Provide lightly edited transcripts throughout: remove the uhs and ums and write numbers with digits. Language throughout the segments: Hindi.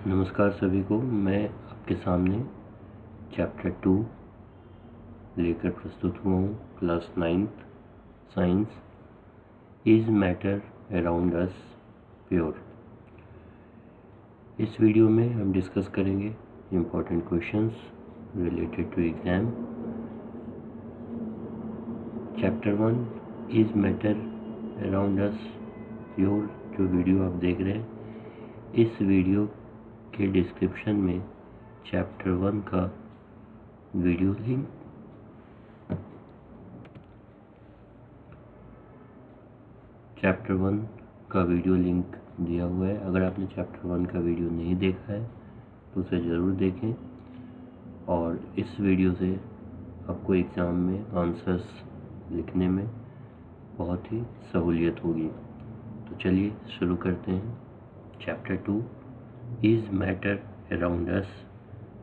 नमस्कार सभी को। मैं आपके सामने चैप्टर 2 लेकर प्रस्तुत हुआ हूँ। Class 9th science, is matter around us pure. इस वीडियो में हम डिस्कस करेंगे important questions related to exam. Chapter 1 is matter around us pure जो वीडियो आप देख रहे हैं, इस वीडियो के डिस्क्रिप्शन में चैप्टर 1 का वीडियो लिंक दिया हुआ है। अगर आपने चैप्टर 1 का वीडियो नहीं देखा है तो उसे ज़रूर देखें और इस वीडियो से आपको एग्ज़ाम में आंसर्स लिखने में बहुत ही सहूलियत होगी। तो चलिए शुरू करते हैं। Chapter 2 is matter around us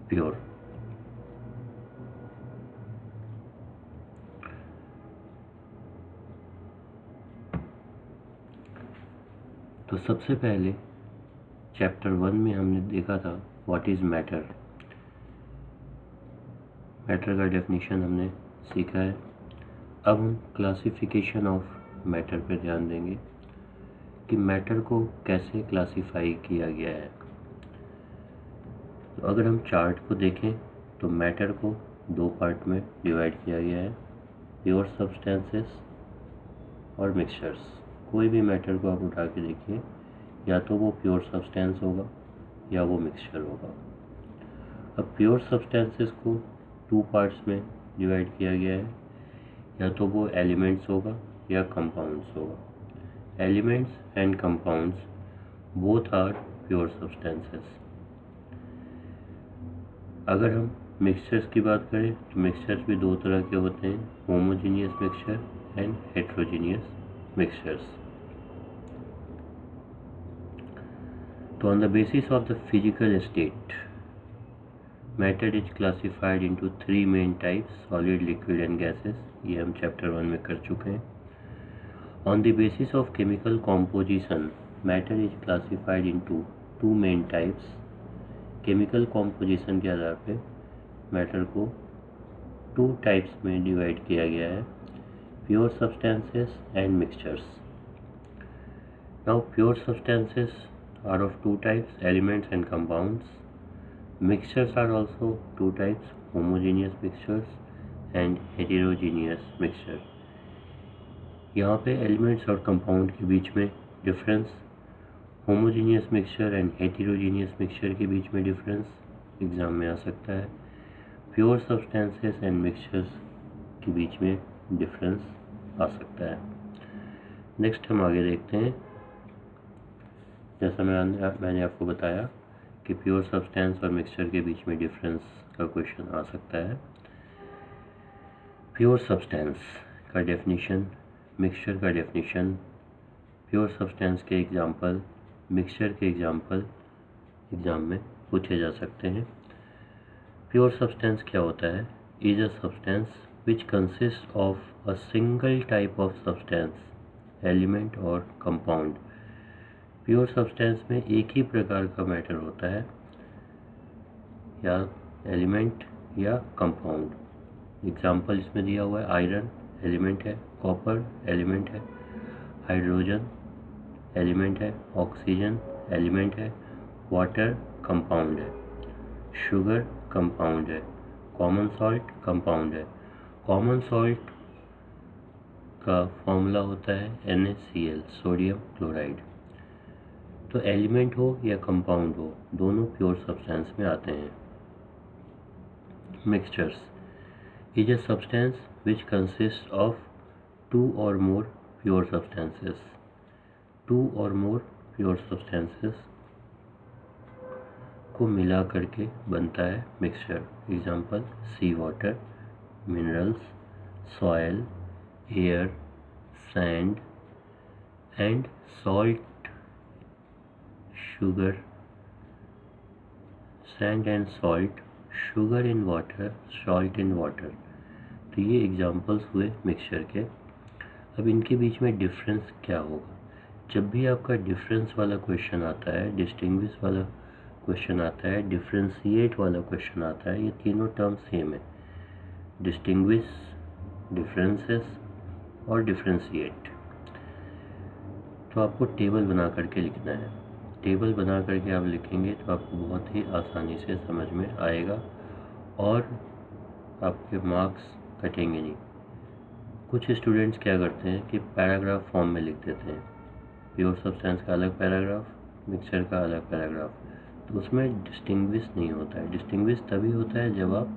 pure. तो सबसे पहले चैप्टर 1 में हमने देखा था व्हाट इज़ मैटर। मैटर का डेफिनेशन हमने सीखा है। अब हम क्लासिफिकेशन ऑफ मैटर पर ध्यान देंगे कि मैटर को कैसे क्लासिफाई किया गया है। तो अगर हम चार्ट को देखें तो मैटर को दो पार्ट में डिवाइड किया गया है, प्योर सब्सटेंसेस और मिक्सचर्स। कोई भी मैटर को आप उठा के देखिए, या तो वो प्योर सब्सटेंस होगा या वो मिक्सचर होगा। अब प्योर सब्सटेंसेस को टू पार्ट्स में डिवाइड किया गया है, या तो वो एलिमेंट्स होगा या कंपाउंड्स होगा। Elements and compounds both are pure substances. अगर हम मिक्सचर्स की बात करें तो मिक्सचर्स भी दो तरह के होते हैं, homogeneous mixture and heterogeneous mixtures. तो on the basis of the physical state, matter is classified into three main types, solid, liquid and gases। ये हम चैप्टर 1 में कर चुके हैं। On the basis of chemical composition, matter is classified into two main types। Chemical composition के आधार पे मैटर को टू टाइप्स में डिवाइड किया गया है, pure substances and mixtures. Now pure substances are of two types, elements and compounds. Mixtures are also two types, homogeneous mixtures and heterogeneous mixture। यहाँ पे elements और compound के बीच में difference, homogeneous mixture and heterogeneous mixture के बीच में difference एग्ज़ाम में आ सकता है। pure substances and mixtures के बीच में difference आ सकता है। नेक्स्ट हम आगे देखते हैं। जैसा मैंने आपको बताया कि प्योर सब्सटेंस और मिक्सचर के बीच में डिफरेंस का क्वेश्चन आ सकता है। प्योर सब्सटेंस का डेफिनेशन, मिक्सचर का डेफिनेशन, प्योर सब्सटेंस के एग्जांपल, मिक्सचर के एग्जांपल एग्ज़ाम में पूछे जा सकते हैं। प्योर सब्सटेंस क्या होता है? Is a substance which consist of a single type of substance, element और कंपाउंड। प्योर सब्सटेंस में एक ही प्रकार का मैटर होता है, या एलिमेंट या कंपाउंड। एग्जाम्पल इसमें दिया हुआ है, आयरन एलिमेंट है, कॉपर एलिमेंट है, हाइड्रोजन एलिमेंट है, ऑक्सीजन एलिमेंट है, वाटर कंपाउंड है, शुगर कंपाउंड है, कॉमन सॉल्ट कंपाउंड है। कॉमन सॉल्ट का फॉर्मूला होता है NaCl, सोडियम क्लोराइड। तो एलिमेंट हो या कंपाउंड हो, दोनों प्योर सब्सटेंस में आते हैं। Mixtures is a substance which consist of two or more pure substances. To or more pure substances को मिला करके बनता है mixture. Example sea water, minerals, soil, air, sand and salt, sugar, sand and salt, sugar in water, salt in water। तो ये एग्जांपल्स हुए मिक्सचर के। अब इनके बीच में डिफरेंस क्या होगा? जब भी आपका डिफरेंस वाला क्वेश्चन आता है, डिस्टिंग्विश वाला क्वेश्चन आता है, डिफ्रेंशिएट वाला क्वेश्चन आता है, ये तीनों टर्म सेम है, डिस्टिंग्विश, डिफरेंसेस और डिफ्रेंशिएट। तो आपको टेबल बना करके लिखना है, टेबल बना करके आप लिखेंगे तो आपको बहुत ही आसानी से समझ में आएगा और आपके मार्क्स कटेंगे नहीं। कुछ स्टूडेंट्स क्या करते हैं कि पैराग्राफ फॉर्म में लिख देते हैं, प्योर सब्सटेंस का अलग पैराग्राफ, मिक्सचर का अलग पैराग्राफ, तो उसमें डिस्टिंग्विश नहीं होता है। डिस्टिंग्विश तभी होता है जब आप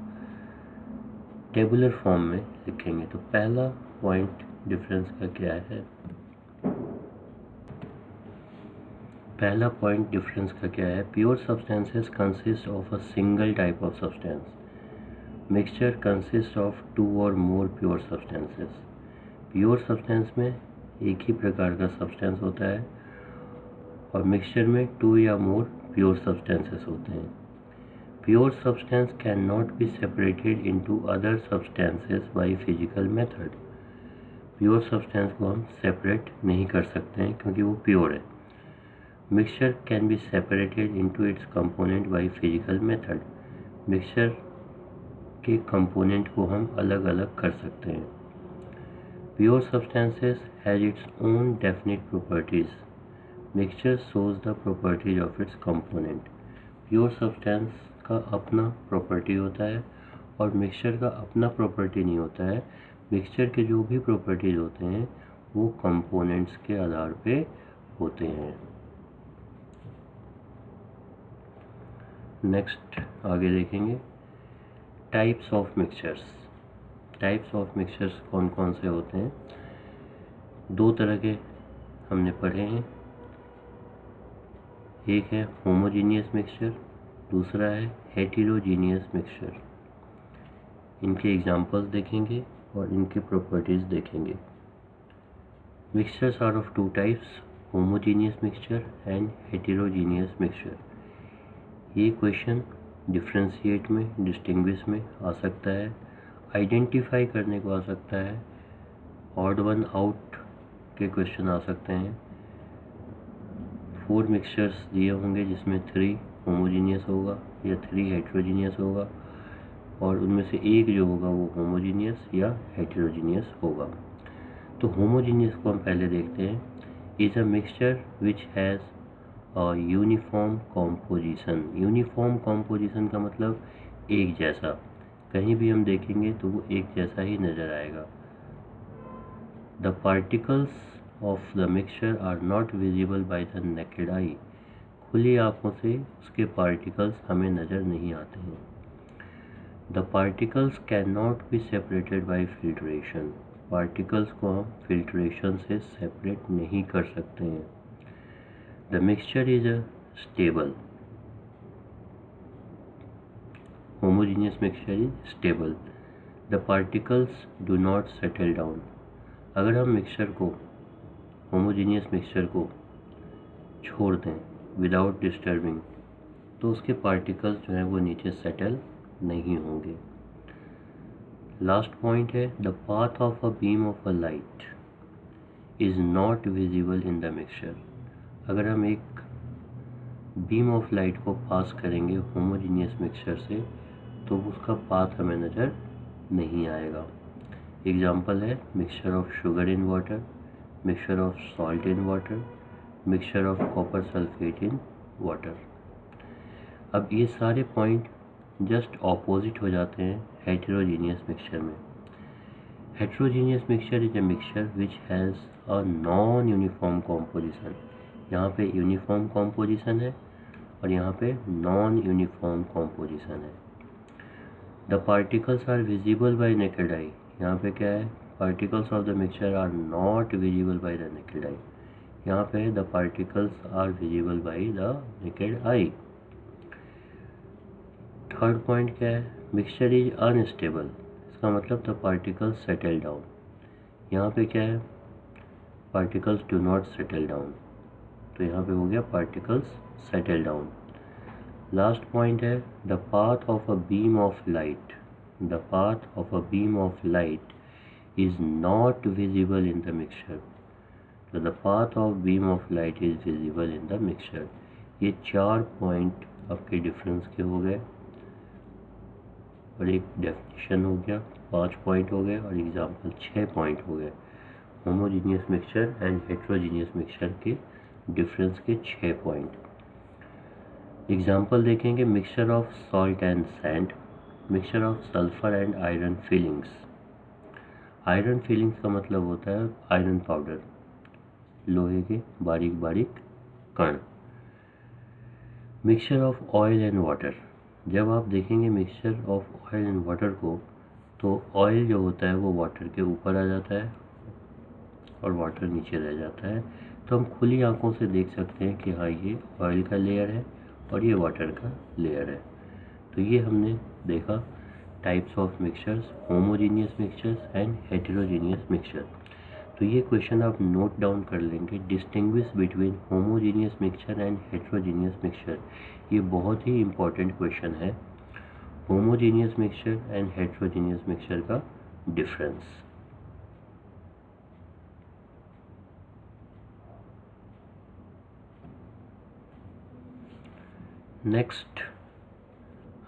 टेबुलर फॉर्म में लिखेंगे। तो पहला पॉइंट डिफरेंस का क्या है, पहला पॉइंट डिफरेंस का क्या है, pure substances consist of a single type of substance, mixture consist of 2 और more pure substances. Pure substance में एक ही प्रकार का सब्सटेंस होता है और मिक्सचर में 2 या मोर प्योर सब्सटेंसेस होते हैं। Pure substance can not be separated into other substances by physical method. Pure substance को हम सेपरेट नहीं कर सकते हैं क्योंकि वो प्योर है। Mixture can be separated into its component by physical method. Mixture के कंपोनेंट को हम अलग अलग कर सकते हैं। Pure substances has its own definite properties, mixture shows the properties of its component. Pure substance का अपना प्रॉपर्टी होता है और मिक्सचर का अपना प्रॉपर्टी नहीं होता है। मिक्सचर के जो भी प्रॉपर्टीज होते हैं वो कंपोनेंट्स के आधार पे होते हैं। नेक्स्ट आगे देखेंगे, types of mixtures. Types of mixtures कौन कौन से होते हैं, 2 तरह के हमने पढ़े हैं, एक है होमोजीनियस मिक्सचर, दूसरा है हेटेरोजीनियस मिक्सचर। इनके एग्जांपल्स देखेंगे और इनकी प्रॉपर्टीज देखेंगे। Mixtures are of 2 types, homogeneous mixture and heterogeneous mixture. ये क्वेश्चन डिफ्रेंशिएट में, डिस्टिंग्विश में आ सकता है, आइडेंटिफाई करने को आ सकता है, ऑड वन आउट के क्वेश्चन आ सकते हैं। 4 मिक्सचर्स दिए होंगे जिसमें 3 होमोजीनियस होगा या 3 हेटेरोजीनियस होगा और उनमें से एक जो होगा वो होमोजीनियस या हेटेरोजीनियस होगा। तो होमोजीनियस को हम पहले देखते हैं, is a mixture which has uniform composition. Uniform composition का मतलब एक जैसा, कहीं भी हम देखेंगे तो वो एक जैसा ही नज़र आएगा। The particles of the mixture are not visible by the naked eye. खुली आंखों से उसके पार्टिकल्स हमें नज़र नहीं आते हैं। The particles can not be separated by filtration. Particles को हम फिल्ट्रेशन से सेपरेट नहीं कर सकते हैं। The mixture is a stable. Homogeneous mixture is stable. The particles do not settle down. अगर हम मिक्सचर को, होमोजीनियस मिक्सचर को छोड़ दें विदाउट डिस्टर्बिंग तो उसके पार्टिकल्स जो हैं वो नीचे सेटल नहीं होंगे। लास्ट पॉइंट है, the path of a beam of a light is not visible in the mixture. अगर हम एक बीम ऑफ लाइट को पास करेंगे होमोजीनियस मिक्सचर से तो उसका पाथ हमें नज़र नहीं आएगा। एग्जाम्पल है mixture of sugar in water, mixture of salt in water, mixture of copper sulphate in water. अब ये सारे पॉइंट जस्ट ऑपोजिट हो जाते हैं हेटेरोजीनियस मिक्सचर में। Heterogeneous mixture is a mixture which has a non uniform composition. यहाँ पे यूनिफॉर्म कॉम्पोजिशन है और यहाँ पे नॉन यूनिफॉर्म कॉम्पोजिशन है। The particles are visible by naked eye. यहाँ पे क्या है, particles of the mixture are not visible by the naked eye. यहाँ पे the particles are visible by the naked eye. Third point क्या है, मिक्सचर इज अनस्टेबल। इसका मतलब द पार्टिकल्स सेटल डाउन। यहाँ पे क्या है, particles do not settle down, तो यहाँ पे हो गया particles settle down. Last point है, the path of a beam of light, the path of a beam of light is not visible in the mixture. तो the path of beam of light is visible in the mixture. ये 4 पॉइंट आपके डिफरेंस के हो गए, और एक डेफिनेशन हो गया, 5 पॉइंट हो गए, और एग्जाम्पल 6 पॉइंट हो गए। Homogeneous mixture and heterogeneous mixture के डिफरेंस के 6 पॉइंट। एग्जाम्पल देखेंगे, mixture of salt and sand, mixture of sulphur and iron filings. Iron filings का मतलब होता है आयरन पाउडर, लोहे के बारीक बारीक कण। Mixture of oil and water, जब आप देखेंगे mixture of oil and water को, तो ऑयल जो होता है वो वाटर के ऊपर आ जाता है और वाटर नीचे रह जाता है। तो हम खुली आंखों से देख सकते हैं कि हाँ, ये ऑयल का लेयर है और ये वाटर का लेयर है। तो ये हमने देखा types of mixtures, homogeneous mixtures and heterogeneous mixture. तो ये क्वेश्चन आप नोट डाउन कर लेंगे, distinguish between homogeneous mixture and heterogeneous mixture. ये बहुत ही इम्पॉर्टेंट क्वेश्चन है, homogeneous mixture and heterogeneous mixture का डिफरेंस। नेक्स्ट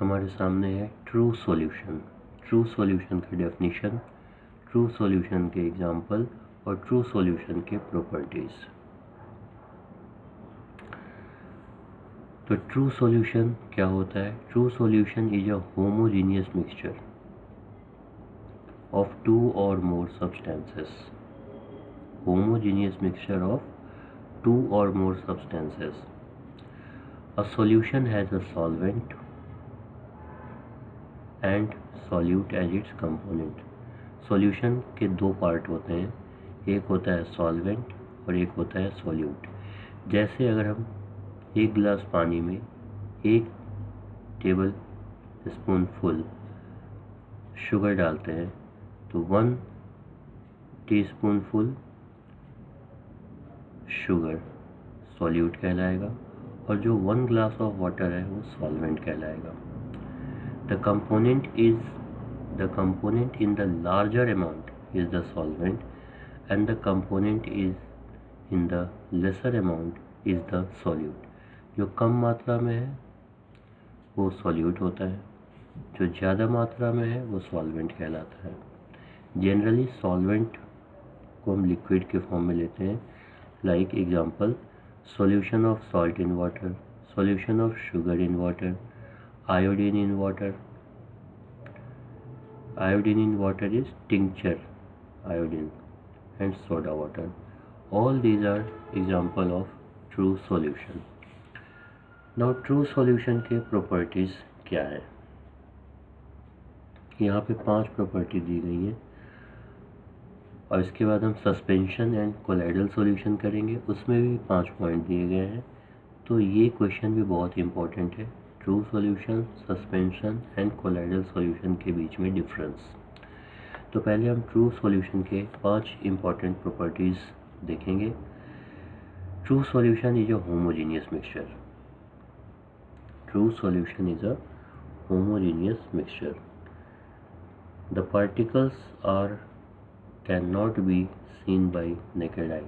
हमारे सामने है ट्रू सॉल्यूशन। ट्रू सॉल्यूशन का डेफिनेशन, ट्रू सॉल्यूशन के एग्जांपल और ट्रू सॉल्यूशन के प्रॉपर्टीज। तो ट्रू सॉल्यूशन क्या होता है? True solution is a homogeneous mixture of 2 or more substances. Homogeneous mixture of 2 or more substances. A solution has a solvent and solute as its component. Solution के दो पार्ट होते हैं, एक होता है सॉल्वेंट और एक होता है सॉल्यूट। जैसे अगर हम एक गिलास पानी में 1 टेबल स्पून फुल शुगर डालते हैं तो 1 टीस्पून फुल शुगर सॉल्यूट कहलाएगा, और जो 1 ग्लास ऑफ वाटर है वो सॉल्वेंट कहलाएगा। The component in the larger amount is the solvent and the component is in the lesser amount is the solute. जो कम मात्रा में है वो सॉल्यूट होता है, जो ज़्यादा मात्रा में है वो सॉल्वेंट कहलाता है। जनरली सॉल्वेंट को हम लिक्विड के फॉर्म में लेते हैं, like example solution of salt in water, solution of sugar in water, iodine in water. Iodine in water is tincture iodine and soda water. All these are example of true solution. Now true solution के properties क्या है? यहाँ पे 5 प्रॉपर्टी दी गई हैं, और इसके बाद हम सस्पेंशन एंड कोलाइडल सॉल्यूशन करेंगे, उसमें भी 5 पॉइंट दिए गए हैं। तो ये क्वेश्चन भी बहुत इंपॉर्टेंट है, true solution, suspension and colloidal solution के बीच में डिफरेंस। तो पहले हम ट्रू सॉल्यूशन के 5 इंपॉर्टेंट प्रॉपर्टीज देखेंगे। True solution is a homogeneous mixture. True solution is a homogeneous mixture. The particles can not be seen by naked eye.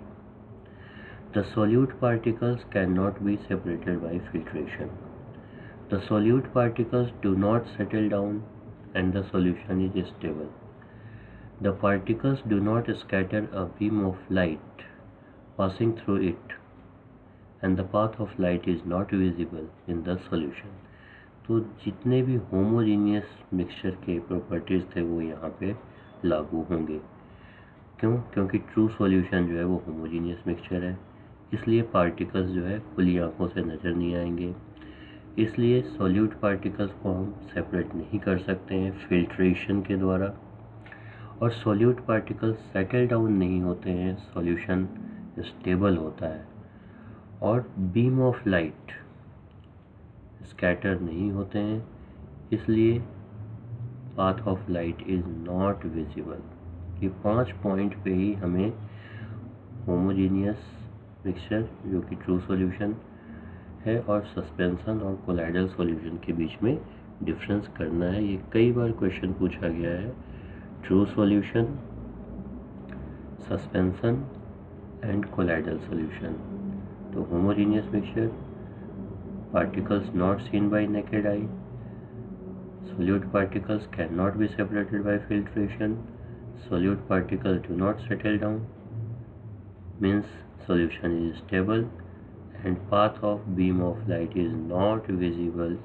The solute particles cannot be separated by filtration. The solute particles do not settle down and the solution is stable. The particles do not scatter a beam of light passing through it and the path of light is not visible in the solution. तो जितने भी होमोजीनियस मिक्सचर के प्रॉपर्टीज़ थे वो यहाँ पे लागू होंगे। क्यों? क्योंकि ट्रू सॉल्यूशन जो है वो होमोजीनियस मिक्सचर है, इसलिए पार्टिकल्स जो है खुली आंखों से नज़र नहीं आएंगे, इसलिए सॉल्यूट पार्टिकल्स को हम सेपरेट नहीं कर सकते हैं फिल्ट्रेशन के द्वारा, और सॉल्यूट पार्टिकल्स सेटल डाउन नहीं होते हैं, सॉल्यूशन स्टेबल होता है, और बीम ऑफ लाइट स्कैटर नहीं होते हैं, इसलिए path of light is not visible. ये 5 पॉइंट पे ही हमें होमोजीनियस मिक्सचर जो कि ट्रू सॉल्यूशन है और सस्पेंशन और कोलाइडल सॉल्यूशन के बीच में डिफरेंस करना है। ये कई बार क्वेश्चन पूछा गया है। True solution, suspension and colloidal solution. तो homogeneous mixture, particles not seen by naked eye. Solute particles cannot be separated by filtration. Solute particles do not settle down, means solution is stable, and path of beam of light is not visible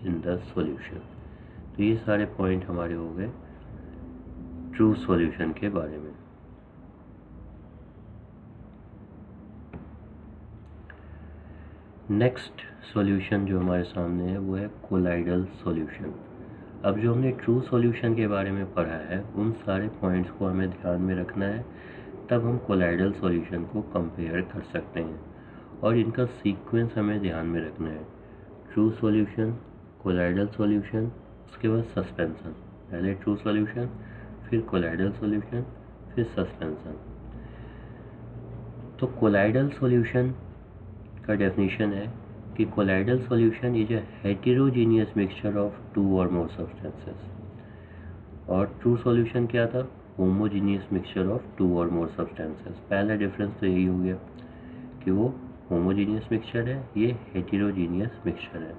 in the solution. तो ये सारे पॉइंट हमारे हो गए ट्रू सॉल्यूशन के बारे में। नेक्स्ट सॉल्यूशन जो हमारे सामने है वो है कोलाइडल सॉल्यूशन। अब जो हमने ट्रू सॉल्यूशन के बारे में पढ़ा है उन सारे पॉइंट्स को हमें ध्यान में रखना है, तब हम कोलाइडल सॉल्यूशन को कंपेयर कर सकते हैं और इनका सीक्वेंस हमें ध्यान में रखना है। ट्रू सॉल्यूशन, कोलाइडल सॉल्यूशन, उसके बाद सस्पेंशन। पहले ट्रू सॉल्यूशन, फिर कोलाइडल सॉल्यूशन, फिर सस्पेंशन। तो कोलाइडल सॉल्यूशन का डेफिनेशन है कि colloidal solution is a heterogeneous mixture of two or more substances. और ट्रू सॉल्यूशन क्या था? Homogeneous mixture of two or more substances. पहला डिफरेंस तो यही हो गया कि वो होमोजीनियस मिक्सचर है, ये हेटेरोजीनियस मिक्सचर है।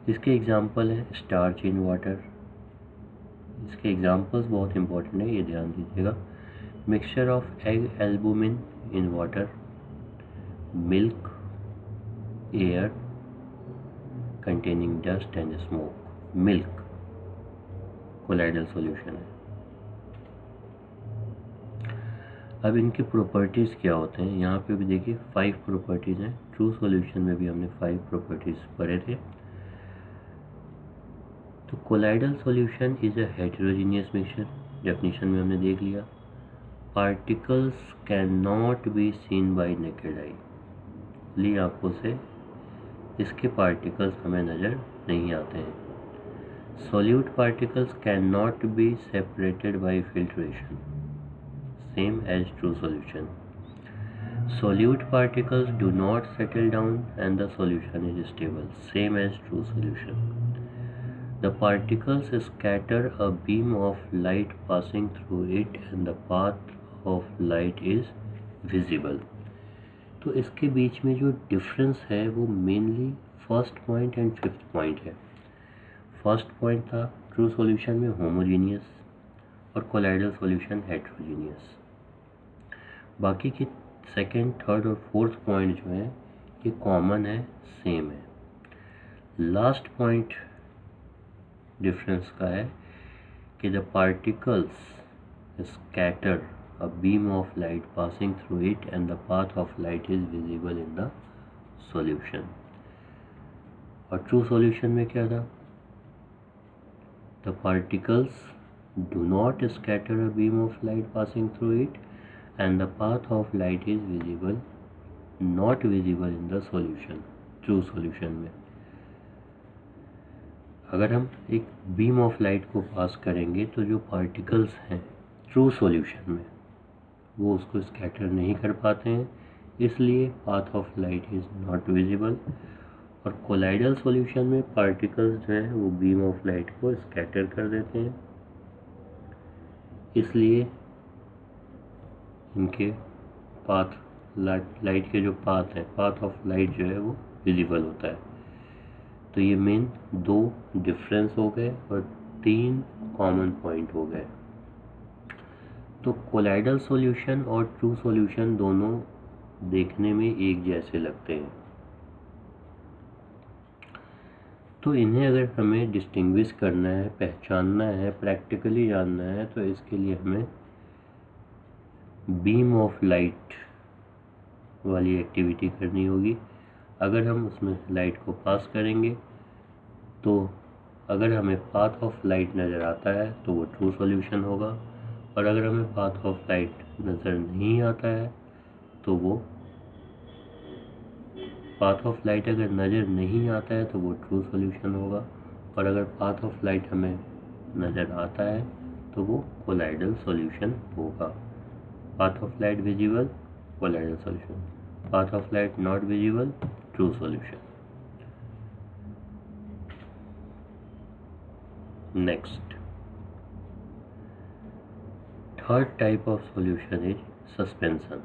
इसके एग्जांपल है स्टार्च इन वाटर। इसके एग्जांपल्स बहुत इंपॉर्टेंट है, ये ध्यान दीजिएगा। Mixture of egg albumin in water, milk, air containing dust and smoke. Milk colloidal solution है। अब इनके प्रॉपर्टीज़ क्या होते हैं, यहाँ पे भी देखिए 5 प्रॉपर्टीज़ हैं। ट्रू सॉल्यूशन में भी हमने 5 प्रॉपर्टीज़ पढ़े थे। तो colloidal solution is a heterogeneous mixture, definition में हमने देख लिया। Particles can not be seen by naked eye, ली आंखों से इसके पार्टिकल्स हमें नज़र नहीं आते हैं। Solute particles can not be separated by filtration, same as true solution. Solute particles do not settle down and the solution is stable, same as true solution. The particles scatter a beam of light passing through it and the path of light is visible. तो इसके बीच में जो डिफरेंस है वो mainly first point and fifth point है। फर्स्ट पॉइंट था ट्रू सॉल्यूशन में होमोजीनियस और कोलाइडल सॉल्यूशन हेटेरोजीनियस। बाकी के सेकंड, थर्ड और फोर्थ पॉइंट जो है ये कॉमन है, सेम है। लास्ट पॉइंट डिफरेंस का है कि the particles scatter a beam of light passing through it and the path of light is visible in the solution. और true solution में क्या था? The particles do not scatter a beam of light passing through it and the path of light is visible, not visible in the solution. True solution में अगर हम एक बीम ऑफ लाइट को पास करेंगे तो जो पार्टिकल्स हैं ट्रू सॉल्यूशन में वो उसको स्कैटर नहीं कर पाते हैं, इसलिए path of light is not visible. और कोलाइडल सॉल्यूशन में पार्टिकल्स जो है वो बीम ऑफ लाइट को स्कैटर कर देते हैं, इसलिए इनके पाथ लाइट के जो पाथ है, पाथ ऑफ लाइट जो है वो विजिबल होता है। तो ये मेन 2 डिफरेंस हो गए और 3 कॉमन पॉइंट हो गए। तो कोलाइडल सॉल्यूशन और ट्रू सॉल्यूशन दोनों देखने में एक जैसे लगते हैं, तो इन्हें अगर हमें डिस्टिंग्विश करना है, पहचानना है, प्रैक्टिकली जानना है, तो इसके लिए हमें बीम ऑफ लाइट वाली एक्टिविटी करनी होगी। अगर हम उसमें लाइट को पास करेंगे तो अगर हमें पाथ ऑफ लाइट नज़र आता है तो वो ट्रू सॉल्यूशन होगा, और अगर हमें पाथ ऑफ लाइट नज़र नहीं आता है तो वो पाथ ऑफ लाइट अगर नज़र नहीं आता है तो वो ट्रू सॉल्यूशन होगा, और अगर पाथ ऑफ लाइट हमें नज़र आता है तो वो कोलाइडल सॉल्यूशन होगा। Path of light visible, colloidal solution. Path of light not visible, true solution. Next, third type of solution is suspension.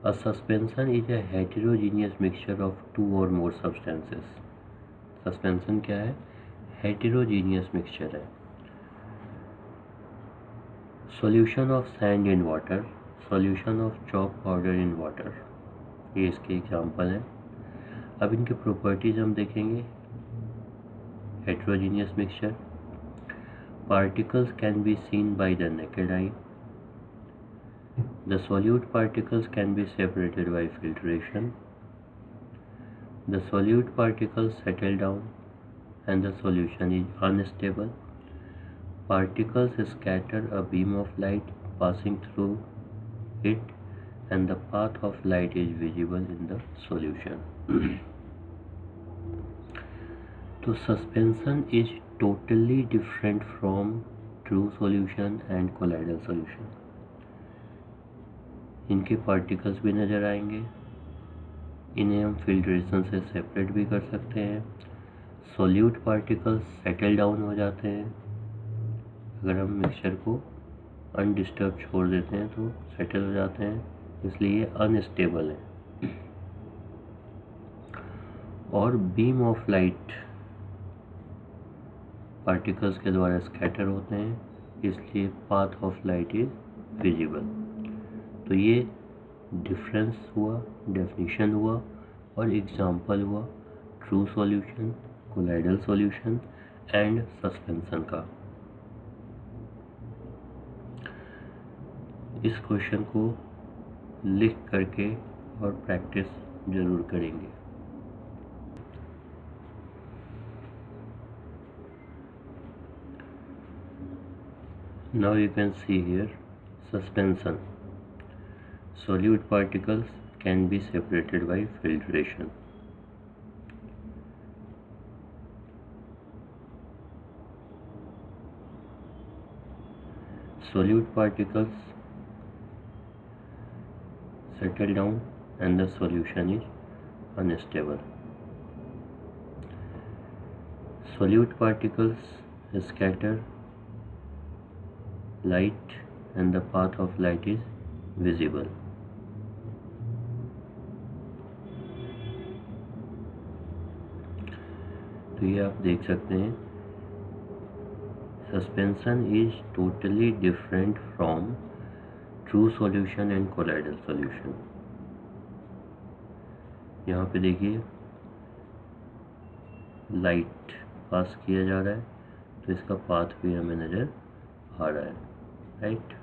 A suspension is a heterogeneous mixture of two or more substances. Suspension क्या है? Heterogeneous mixture है. Solution of sand in water, solution of chalk powder in water, ये इसके एग्जाम्पल हैं. अब इनके प्रॉपर्टीज हम देखेंगे. Heterogeneous mixture, particles can be seen bye the naked I, the solute particles can be separated by filtration, the solute particles settle down and the solution is unstable, particles scatter a beam of light passing through it and the path of light is visible in the solution. So suspension is totally different from true solution and colloidal solution. इनके पार्टिकल्स भी नज़र आएंगे. इन्हें हम फिल्ट्रेशन से सेपरेट भी कर सकते हैं. सॉल्यूट पार्टिकल्स सेटल डाउन हो जाते हैं. अगर हम मिक्सचर को अनडिस्टर्ब छोड़ देते हैं तो सेटल हो जाते हैं, इसलिए ये अनस्टेबल है. और बीम ऑफ लाइट पार्टिकल्स के द्वारा स्कैटर होते हैं, इसलिए path of light is visible. तो ये डिफरेंस हुआ, डेफिनेशन हुआ और एग्जाम्पल हुआ true solution, colloidal solution and suspension का. इस क्वेश्चन को लिख करके और प्रैक्टिस जरूर करेंगे. Now you can see here suspension. Solute particles can be separated by filtration. Solute particles settle down and the solution is unstable. Solute particles scatter light and the path of light is visible. तो ये आप देख सकते हैं, suspension is totally different from true solution and colloidal solution. यहाँ पे देखिए लाइट पास किया जा रहा है, तो इसका पाथ भी हमें नज़र आ रहा है, राइट.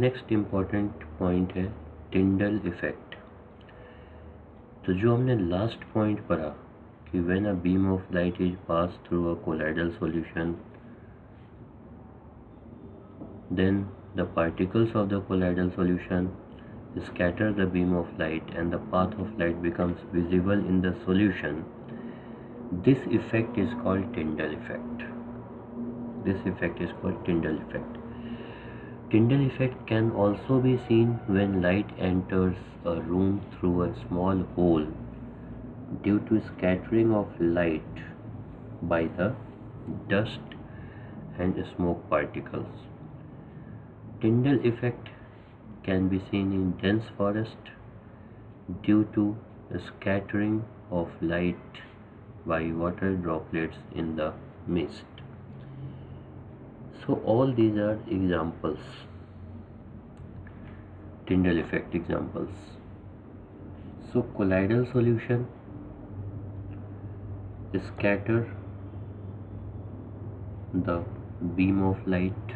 नेक्स्ट इम्पॉर्टेंट पॉइंट है टिंडल इफेक्ट. तो जो हमने लास्ट पॉइंट पढ़ा कि when a beam of light is pass through a colloidal solution, then the particles of the colloidal solution scatter the beam of light and the path of light becomes visible in the solution. This effect is called Tyndall effect. This effect is called Tyndall effect. Tyndall effect can also be seen when light enters a room through a small hole due to scattering of light by the dust and smoke particles. Tyndall effect can be seen in dense forest due to scattering of light by water droplets in the mist. So all these are examples, Tyndall effect examples. So colloidal solution scatter the beam of light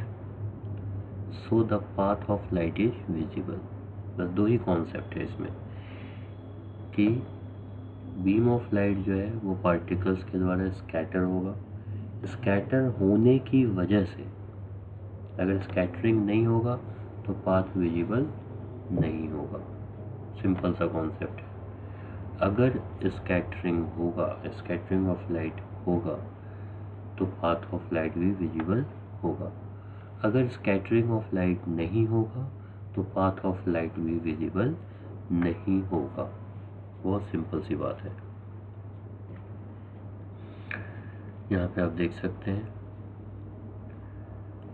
so the path of light is visible. बस दो ही कॉन्सेप्ट है इसमें कि बीम ऑफ लाइट जो है वो पार्टिकल्स के द्वारा स्कैटर होगा. स्कैटर होने की वजह से, अगर स्कैटरिंग नहीं होगा तो पाथ विजिबल नहीं होगा. सिंपल सा कॉन्सेप्ट है. अगर स्कैटरिंग होगा, स्कैटरिंग ऑफ लाइट होगा तो पाथ ऑफ लाइट भी विजिबल होगा. अगर स्कैटरिंग ऑफ लाइट नहीं होगा तो पाथ ऑफ लाइट भी विजिबल नहीं होगा. बहुत सिंपल सी बात है. यहाँ पे आप देख सकते हैं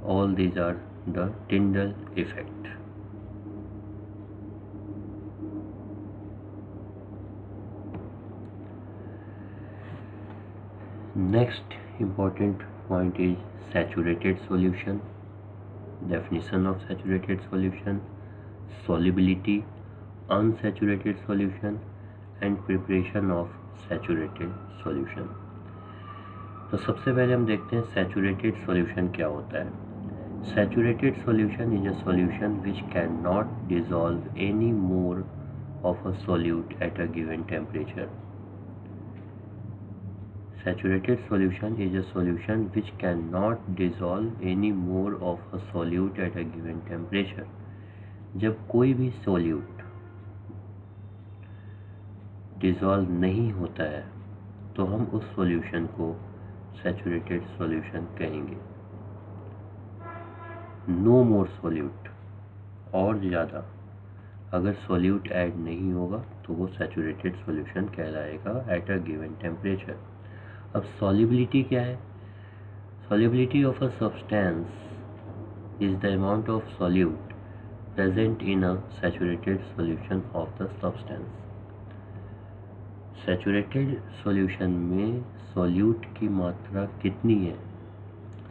All these are the Tyndall effect. Next important point is saturated solution. Definition of saturated solution, solubility, unsaturated solution and preparation of saturated solution. तो सबसे पहले हम देखते हैं सैचुरेटेड सॉल्यूशन क्या होता है। Saturated solution is a solution which can not dissolve any more of a solute at a given temperature. Saturated solution is a solution which cannot dissolve any more of a solute at a given temperature. जब कोई भी solute dissolve नहीं होता है तो हम उस solution को saturated solution कहेंगे। No more solute, और ज़्यादा अगर solute add नहीं होगा तो वो saturated solution कहलाएगा at a given temperature। अब solubility क्या है? Solubility of a substance is the amount of solute present in a saturated solution of the substance. Saturated solution में solute की मात्रा कितनी है,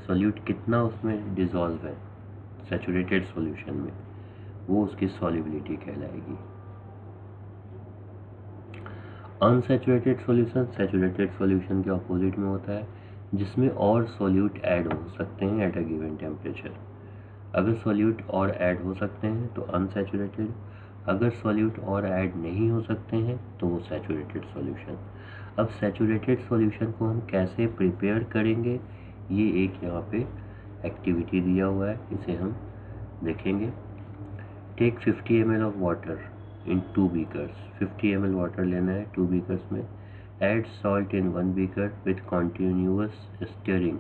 solute कितना उसमें dissolve है saturated solution में, वो उसकी solubility कहलाएगी। अनसैचुरेटेड सॉल्यूशन सैचुरेटेड सॉल्यूशन के अपोजिट में होता है, जिसमें और सॉल्यूट ऐड हो सकते हैं एट अ गिवन टेम्परेचर। अगर सॉल्यूट और ऐड हो सकते हैं तो अनसैचुरेटेड, अगर सॉल्यूट और ऐड नहीं हो सकते हैं तो वो सैचुरेटेड सॉल्यूशन। अब सैचुरेटेड सॉल्यूशन को हम कैसे प्रिपेयर करेंगे, ये एक यहाँ पे एक्टिविटी दिया हुआ है, इसे हम देखेंगे। Take 50 ml of water in 2 beakers। 50 ml water लेना है 2 beakers में। Add salt in 1 beaker with continuous stirring।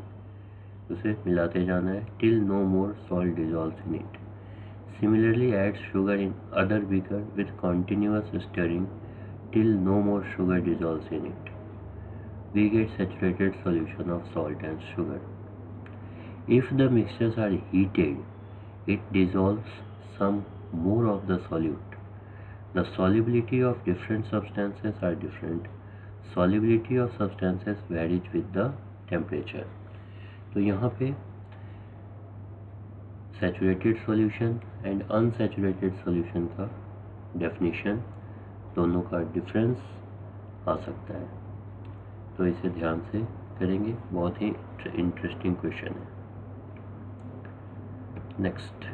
उसे मिलाते जाना है till no more salt dissolves in it। Similarly add sugar in other beaker with continuous stirring till no more sugar dissolves in it। We get saturated solution of salt and sugar। If the mixtures are heated, it dissolves some more of the solute। The solubility of different substances are different। Solubility of substances varies with the temperature। तो यहाँ पे saturated solution and unsaturated solution का definition दोनों का difference आ सकता है, तो इसे ध्यान से करेंगे, बहुत ही interesting question है। Next,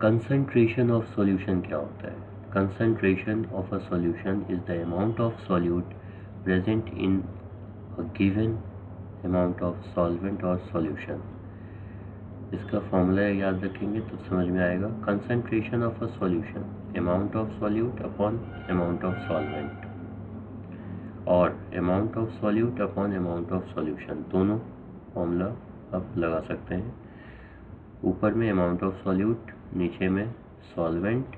कंसंट्रेशन ऑफ सॉल्यूशन क्या होता है? Concentration of a solution is the amount of solute present in a given amount of solvent और सॉल्यूशन। इसका फॉर्मूला याद रखेंगे तो समझ में आएगा। Concentration of a solution, amount of solute upon amount of solvent, और amount of solute upon amount of solution, दोनों फॉर्मूला आप लगा सकते हैं। ऊपर में अमाउंट ऑफ सॉल्यूट, नीचे में सॉल्वेंट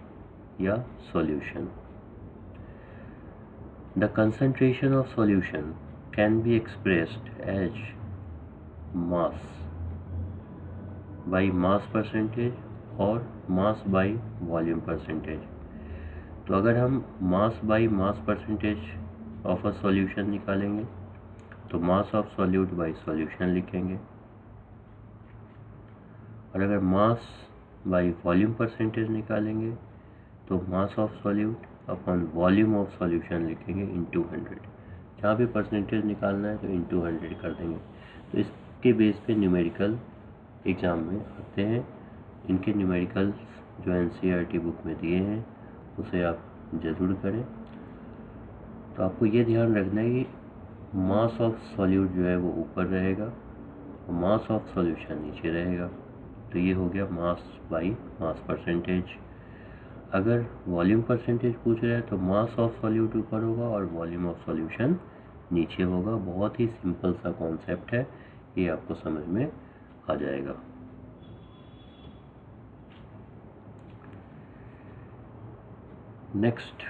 या solution. The concentration of solution can be expressed as mass by mass percentage और मास बाई वॉल्यूम परसेंटेज। तो अगर हम mass by mass percentage of a solution निकालेंगे तो mass of solute by solution लिखेंगे, और अगर मास बाई वॉल्यूम परसेंटेज निकालेंगे तो mass of solute upon volume of solution लिखेंगे इंटू 100। जहाँ भी परसेंटेज निकालना है तो इंटू 100 कर देंगे। तो इसके बेस पे न्यूमेरिकल एग्ज़ाम में आते हैं। इनके न्यूमेरिकल जो NCERT बुक में दिए हैं उसे आप ज़रूर करें। तो आपको ये ध्यान रखना है कि मास ऑफ सॉल्यूट जो है वो ऊपर रहेगा और मास ऑफ सॉल्यूशन नीचे रहेगा। तो ये हो गया मास बाई मास परसेंटेज। अगर वॉल्यूम परसेंटेज पूछ रहे हैं तो मास ऑफ सॉल्यूट ऊपर होगा और वॉल्यूम ऑफ सॉल्यूशन नीचे होगा। बहुत ही सिंपल सा कॉन्सेप्ट है, ये आपको समझ में आ जाएगा। नेक्स्ट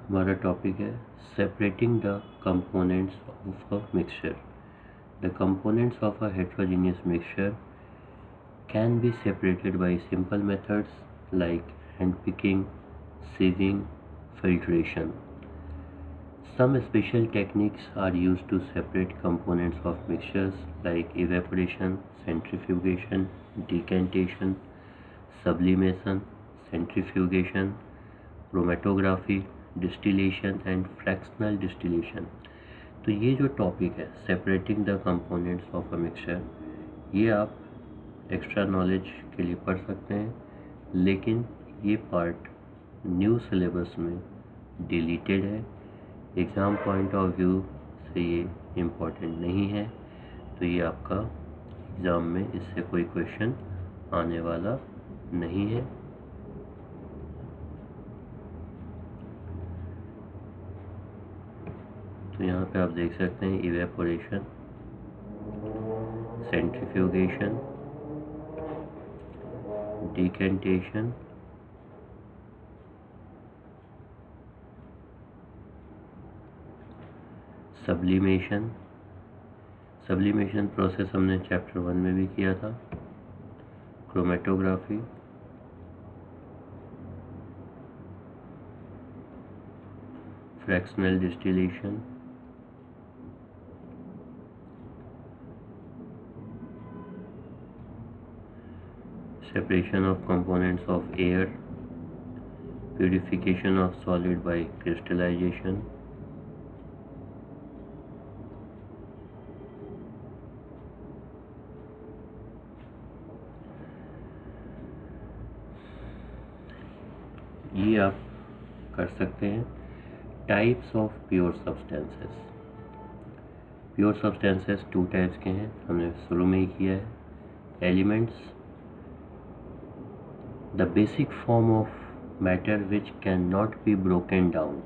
हमारा टॉपिक है separating the components of a mixture. The components of a heterogeneous mixture can be separated by simple methods like handpicking, sieving, filtration. Some special techniques are used to separate components of mixtures like evaporation, centrifugation, decantation, sublimation, centrifugation, chromatography, distillation and fractional distillation. तो ये जो टॉपिक है separating the components of a mixture, ये आप एक्स्ट्रा नॉलेज के लिए पढ़ सकते हैं, लेकिन ये पार्ट न्यू सिलेबस में डिलीटेड है। एग्ज़ाम पॉइंट ऑफ व्यू से ये इम्पोर्टेंट नहीं है, तो ये आपका एग्ज़ाम में इससे कोई क्वेश्चन आने वाला नहीं है। तो यहाँ पे आप देख सकते हैं evaporation, centrifugation, decantation, sublimation. Sublimation process हमने चैप्टर 1 में भी किया था। Chromatography, fractional distillation, separation of components of air, purification of solid by crystallization, ये आप कर सकते हैं। Types of pure substances. Pure substances 2 types के हैं, हमने शुरू में ही किया है। Elements, the basic form of matter which can not be broken down.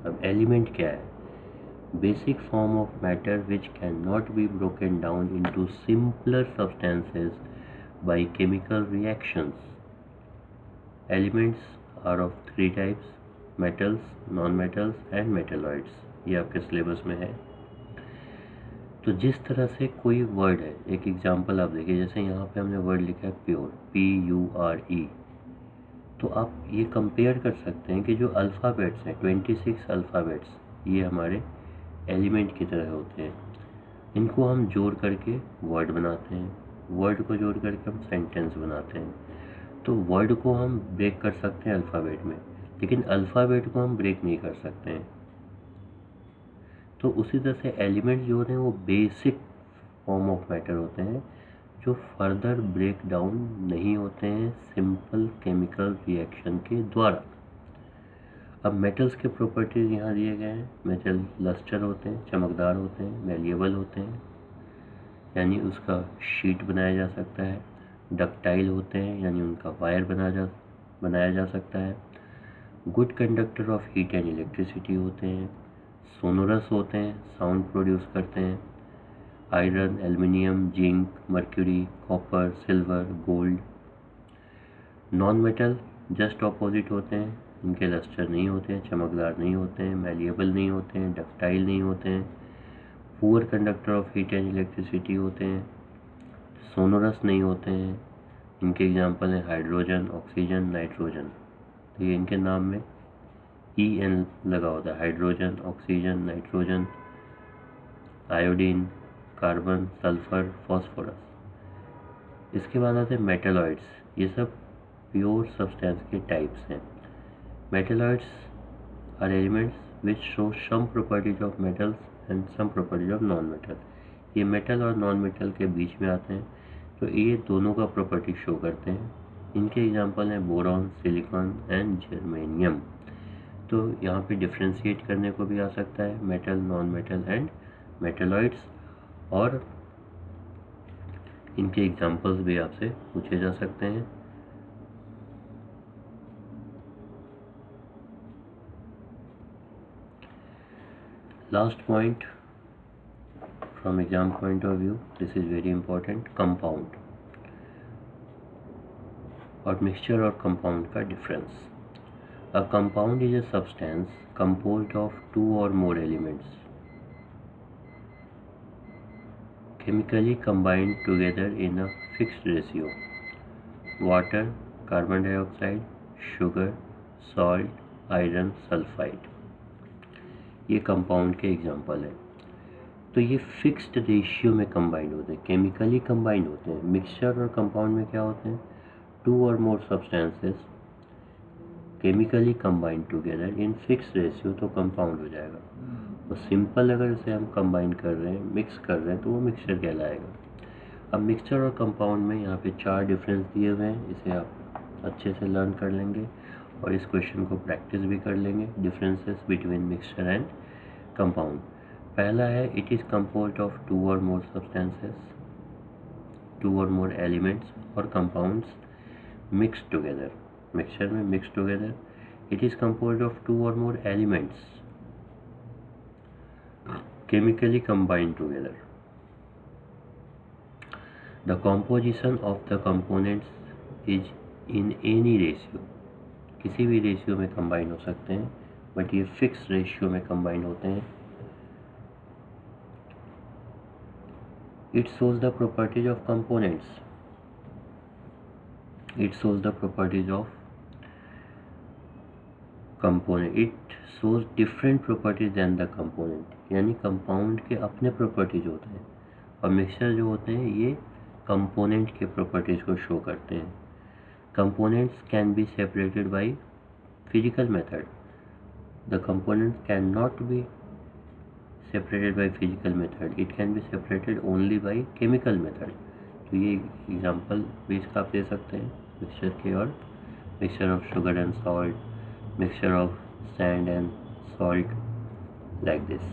अब एलिमेंट क्या है? Basic form of matter which can not be broken down into simpler substances by chemical reactions. Elements are of 3 types, metals, non metals and metalloids. ये आपके सिलेबस में है। तो जिस तरह से कोई वर्ड है, एक एग्जांपल आप देखिए, जैसे यहाँ पे हमने वर्ड लिखा है प्योर, PURE, तो आप ये कंपेयर कर सकते हैं कि जो अल्फ़ाबेट्स हैं 26 अल्फ़ाबेट्स, ये हमारे एलिमेंट की तरह होते हैं। इनको हम जोड़ करके वर्ड बनाते हैं, वर्ड को जोड़ करके हम सेंटेंस बनाते हैं। तो वर्ड को हम ब्रेक कर सकते हैं अल्फ़ाबेट में, लेकिन अल्फ़ाबेट को हम ब्रेक नहीं कर सकते हैं। तो उसी तरह से एलिमेंट जो होते हैं वो बेसिक फॉर्म ऑफ मैटर होते हैं, जो फर्दर ब्रेक डाउन नहीं होते हैं सिंपल केमिकल रिएक्शन के द्वारा। अब मेटल्स के प्रॉपर्टीज़ यहाँ दिए गए हैं। मेटल लस्टर होते हैं, चमकदार होते हैं, मैलिएबल होते हैं, यानी उसका शीट बनाया जा सकता है। डक्टाइल होते हैं, यानी उनका वायर बनाया जा सकता है। Good conductor of heat and electricity होते हैं। सोनोरस होते हैं, साउंड प्रोड्यूस करते हैं। Iron, aluminium, zinc, mercury, copper, silver, gold. Non metal just opposite होते हैं, इनके लस्टर नहीं होते हैं, चमकदार नहीं होते हैं, मैलिएबल नहीं होते हैं, डक्टाइल नहीं होते हैं। Poor conductor of heat and electricity होते हैं। सोनोरस नहीं होते हैं। इनके एग्जांपल हैं हाइड्रोजन, ऑक्सीजन, नाइट्रोजन। तो ये इनके नाम में EN लगा होता है, hydrogen, oxygen, nitrogen, iodine, carbon, sulphur, phosphorus. इसके बाद आते हैं मेटलॉइड्स। ये सब प्योर सब्सटेंस के टाइप्स हैं। Metalloids are elements which show some properties of metals and some properties of non metal. ये मेटल और नॉन मेटल के बीच में आते हैं, तो ये दोनों का प्रॉपर्टी शो करते हैं। इनके एग्जांपल हैं बोरॉन, सिलिकॉन एंड जर्मेनियम। तो यहाँ पे डिफ्रेंशिएट करने को भी आ सकता है metal, non metal and metalloids, और इनके एग्जांपल्स भी आपसे पूछे जा सकते हैं। Last point from exam point of view, this is very important, compound और मिक्सचर और कंपाउंड का difference. A compound is a substance composed of 2 or more elements. chemically combined together in a fixed ratio. Water, carbon dioxide, sugar, salt, iron, sulphide, ये कंपाउंड के एग्जांपल हैं। तो ये फिक्स्ड रेशियो में कंबाइंड होते हैं, केमिकली कंबाइंड होते हैं। मिक्सचर और कंपाउंड में क्या होते हैं? To or more substances chemically combined together in fixed ratio, तो कंपाउंड हो जाएगा। तो सिंपल अगर इसे हम कंबाइन कर रहे हैं, मिक्स कर रहे हैं, तो वो मिक्सचर कहलाएगा। अब मिक्सचर और कंपाउंड में यहाँ पे 4 डिफरेंस दिए हुए हैं, इसे आप अच्छे से लर्न कर लेंगे और इस क्वेश्चन को प्रैक्टिस भी कर लेंगे। Differences between mixture and compound. पहला है, इट इज़ कंपोज्ड ऑफ 2 और मोर सब्सटेंसेस, 2 और मोर एलिमेंट्स, और कंपाउंड्स मिक्स टुगेदर। मिक्सचर में mix together, it is composed of 2 और more elements chemically combined together. The composition of the components is in any ratio. किसी भी रेशियो में कंबाइन हो सकते हैं, बट ये फिक्स रेशियो में कंबाइन होते हैं। It shows the properties of components. It shows the properties of component. It shows different properties than the component. यानी कंपाउंड के अपने प्रॉपर्टीज होते हैं और मिक्सचर जो होते हैं ये कंपोनेंट के प्रॉपर्टीज को शो करते हैं। Components can be separated by physical method. The components can not be separated by physical method, it can be separated only by chemical method. तो ये एग्जांपल भी इसका आप दे सकते हैं मिक्सचर के, और mixture of sugar and salt, mixture of sand and salt, like this.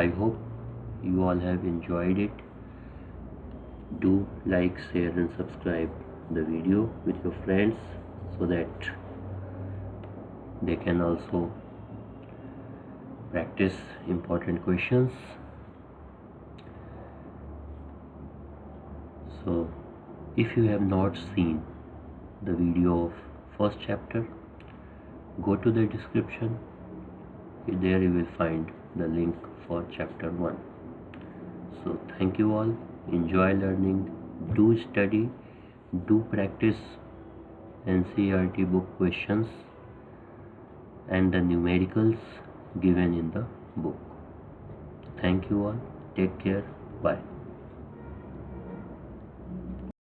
I hope you all have enjoyed it. Do like, share and subscribe the video with your friends so that they can also practice important questions. So if you have not seen the video of first chapter, go to the description, there you will find the link for chapter 1. So thank you all, enjoy learning, do study, do practice NCERT book questions and the numericals given in the book. Thank you all, take care, bye.